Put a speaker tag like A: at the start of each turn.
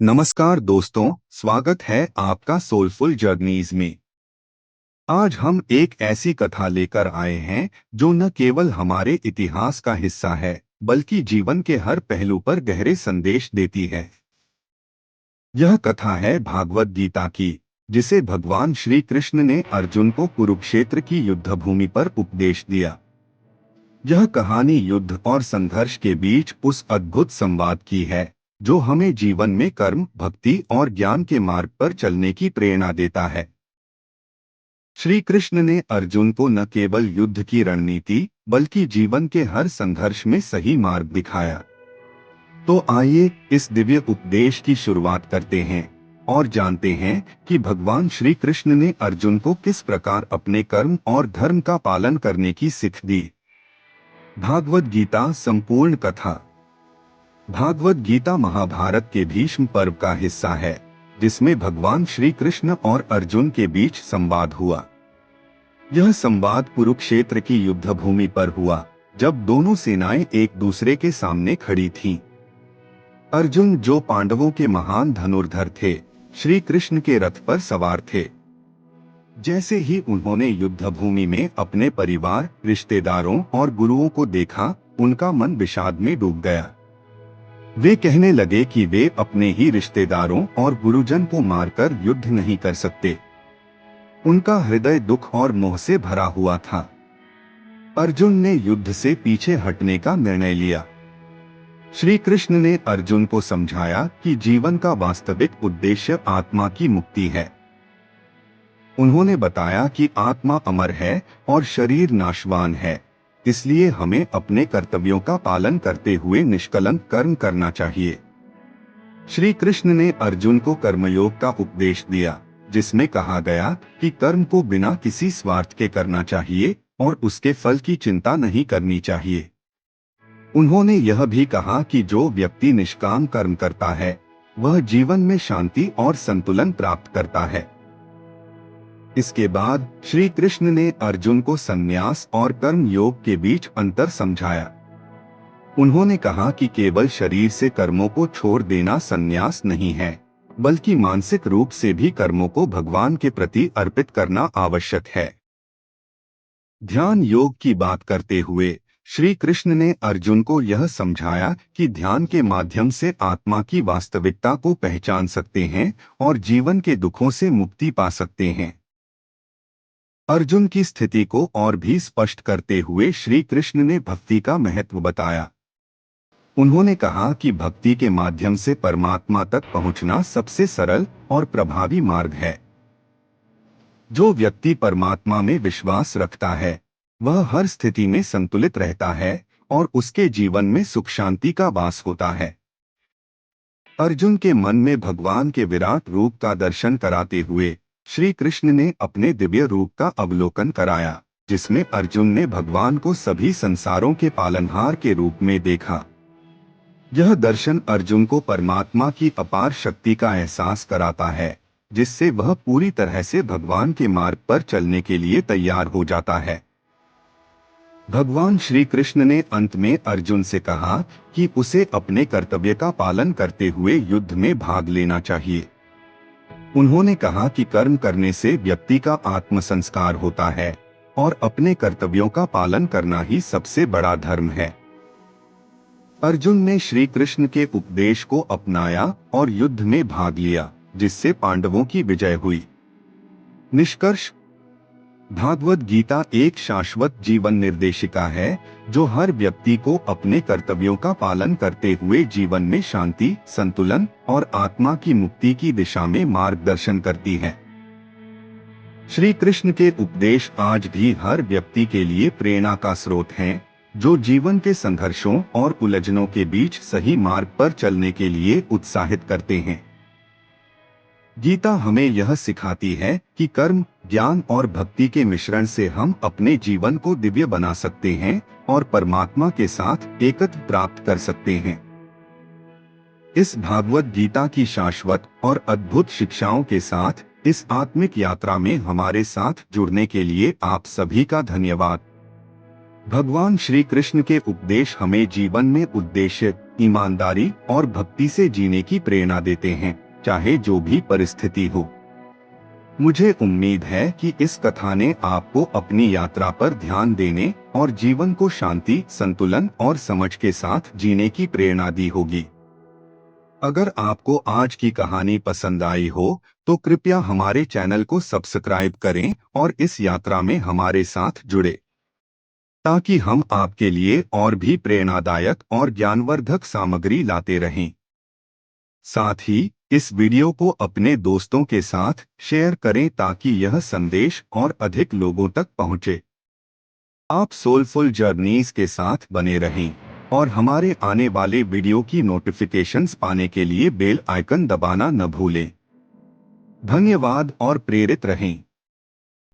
A: नमस्कार दोस्तों, स्वागत है आपका सोलफुल जर्नीज में। आज हम एक ऐसी कथा लेकर आए हैं जो न केवल हमारे इतिहास का हिस्सा है बल्कि जीवन के हर पहलू पर गहरे संदेश देती है। यह कथा है भागवत गीता की, जिसे भगवान श्री कृष्ण ने अर्जुन को कुरुक्षेत्र की युद्ध भूमि पर उपदेश दिया। यह कहानी युद्ध और संघर्ष के बीच उस अद्भुत संवाद की है जो हमें जीवन में कर्म, भक्ति और ज्ञान के मार्ग पर चलने की प्रेरणा देता है। श्री कृष्ण ने अर्जुन को न केवल युद्ध की रणनीति बल्कि जीवन के हर संघर्ष में सही मार्ग दिखाया। तो आइए इस दिव्य उपदेश की शुरुआत करते हैं और जानते हैं कि भगवान श्री कृष्ण ने अर्जुन को किस प्रकार अपने कर्म और धर्म का पालन करने की सीख दी। भागवत गीता संपूर्ण कथा। भागवत गीता महाभारत के भीष्म पर्व का हिस्सा है, जिसमें भगवान श्री कृष्ण और अर्जुन के बीच संवाद हुआ। यह संवाद कुरुक्षेत्र की युद्ध भूमि पर हुआ, जब दोनों सेनाएं एक दूसरे के सामने खड़ी थीं। अर्जुन, जो पांडवों के महान धनुर्धर थे, श्री कृष्ण के रथ पर सवार थे। जैसे ही उन्होंने युद्ध भूमि में अपने परिवार, रिश्तेदारों और गुरुओं को देखा, उनका मन विषाद में डूब गया। वे कहने लगे कि वे अपने ही रिश्तेदारों और गुरुजन को मारकर युद्ध नहीं कर सकते। उनका हृदय दुख और मोह से भरा हुआ था। अर्जुन ने युद्ध से पीछे हटने का निर्णय लिया। श्री कृष्ण ने अर्जुन को समझाया कि जीवन का वास्तविक उद्देश्य आत्मा की मुक्ति है। उन्होंने बताया कि आत्मा अमर है और शरीर नाशवान है, इसलिए हमें अपने कर्तव्यों का पालन करते हुए निष्कलंक कर्म करना चाहिए। श्री कृष्ण ने अर्जुन को कर्मयोग का उपदेश दिया, जिसमें कहा गया कि कर्म को बिना किसी स्वार्थ के करना चाहिए और उसके फल की चिंता नहीं करनी चाहिए। उन्होंने यह भी कहा कि जो व्यक्ति निष्काम कर्म करता है, वह जीवन में शांति और संतुलन प्राप्त करता है। इसके बाद श्री कृष्ण ने अर्जुन को संन्यास और कर्म योग के बीच अंतर समझाया। उन्होंने कहा कि केवल शरीर से कर्मों को छोड़ देना संन्यास नहीं है, बल्कि मानसिक रूप से भी कर्मों को भगवान के प्रति अर्पित करना आवश्यक है। ध्यान योग की बात करते हुए श्री कृष्ण ने अर्जुन को यह समझाया कि ध्यान के माध्यम से आत्मा की वास्तविकता को पहचान सकते हैं और जीवन के दुखों से मुक्ति पा सकते हैं। अर्जुन की स्थिति को और भी स्पष्ट करते हुए श्री कृष्ण ने भक्ति का महत्व बताया। उन्होंने कहा कि भक्ति के माध्यम से परमात्मा तक पहुंचना सबसे सरल और प्रभावी मार्ग है। जो व्यक्ति परमात्मा में विश्वास रखता है, वह हर स्थिति में संतुलित रहता है और उसके जीवन में सुख शांति का वास होता है। अर्जुन के मन में भगवान के विराट रूप का दर्शन कराते हुए श्री कृष्ण ने अपने दिव्य रूप का अवलोकन कराया, जिसमें अर्जुन ने भगवान को सभी संसारों के पालनहार के रूप में देखा। यह दर्शन अर्जुन को परमात्मा की अपार शक्ति का एहसास कराता है, जिससे वह पूरी तरह से भगवान के मार्ग पर चलने के लिए तैयार हो जाता है। भगवान श्री कृष्ण ने अंत में अर्जुन से कहा कि उसे अपने कर्तव्य का पालन करते हुए युद्ध में भाग लेना चाहिए। उन्होंने कहा कि कर्म करने से व्यक्ति का आत्म संस्कार होता है और अपने कर्तव्यों का पालन करना ही सबसे बड़ा धर्म है। अर्जुन ने श्री कृष्ण के उपदेश को अपनाया और युद्ध में भाग लिया, जिससे पांडवों की विजय हुई। निष्कर्ष: भागवत गीता एक शाश्वत जीवन निर्देशिका है, जो हर व्यक्ति को अपने कर्तव्यों का पालन करते हुए जीवन में शांति, संतुलन और आत्मा की मुक्ति की दिशा में मार्गदर्शन करती है। श्री कृष्ण के उपदेश आज भी हर व्यक्ति के लिए प्रेरणा का स्रोत हैं, जो जीवन के संघर्षों और उलझनों के बीच सही मार्ग पर चलने के लिए उत्साहित करते हैं। गीता हमें यह सिखाती है कि कर्म, ज्ञान और भक्ति के मिश्रण से हम अपने जीवन को दिव्य बना सकते हैं और परमात्मा के साथ एकत्व प्राप्त कर सकते हैं। इस भागवत गीता की शाश्वत और अद्भुत शिक्षाओं के साथ इस आत्मिक यात्रा में हमारे साथ जुड़ने के लिए आप सभी का धन्यवाद। भगवान श्री कृष्ण के उपदेश हमें जीवन में उद्देश्य, ईमानदारी और भक्ति से जीने की प्रेरणा देते हैं, चाहे जो भी परिस्थिति हो। मुझे उम्मीद है कि इस कथा ने आपको अपनी यात्रा पर ध्यान देने और जीवन को शांति, संतुलन और समझ के साथ जीने की प्रेरणा दी होगी। अगर आपको आज की कहानी पसंद आई हो, तो कृपया हमारे चैनल को सब्सक्राइब करें और इस यात्रा में हमारे साथ जुड़े, ताकि हम आपके लिए और भी प्रेरणादायक और ज्ञानवर्धक सामग्री लाते रहें। साथ ही इस वीडियो को अपने दोस्तों के साथ शेयर करें ताकि यह संदेश और अधिक लोगों तक पहुंचे। आप सोलफुल जर्नीज के साथ बने रहें और हमारे आने वाले वीडियो की नोटिफिकेशंस पाने के लिए बेल आइकन दबाना न भूलें। धन्यवाद और प्रेरित रहें।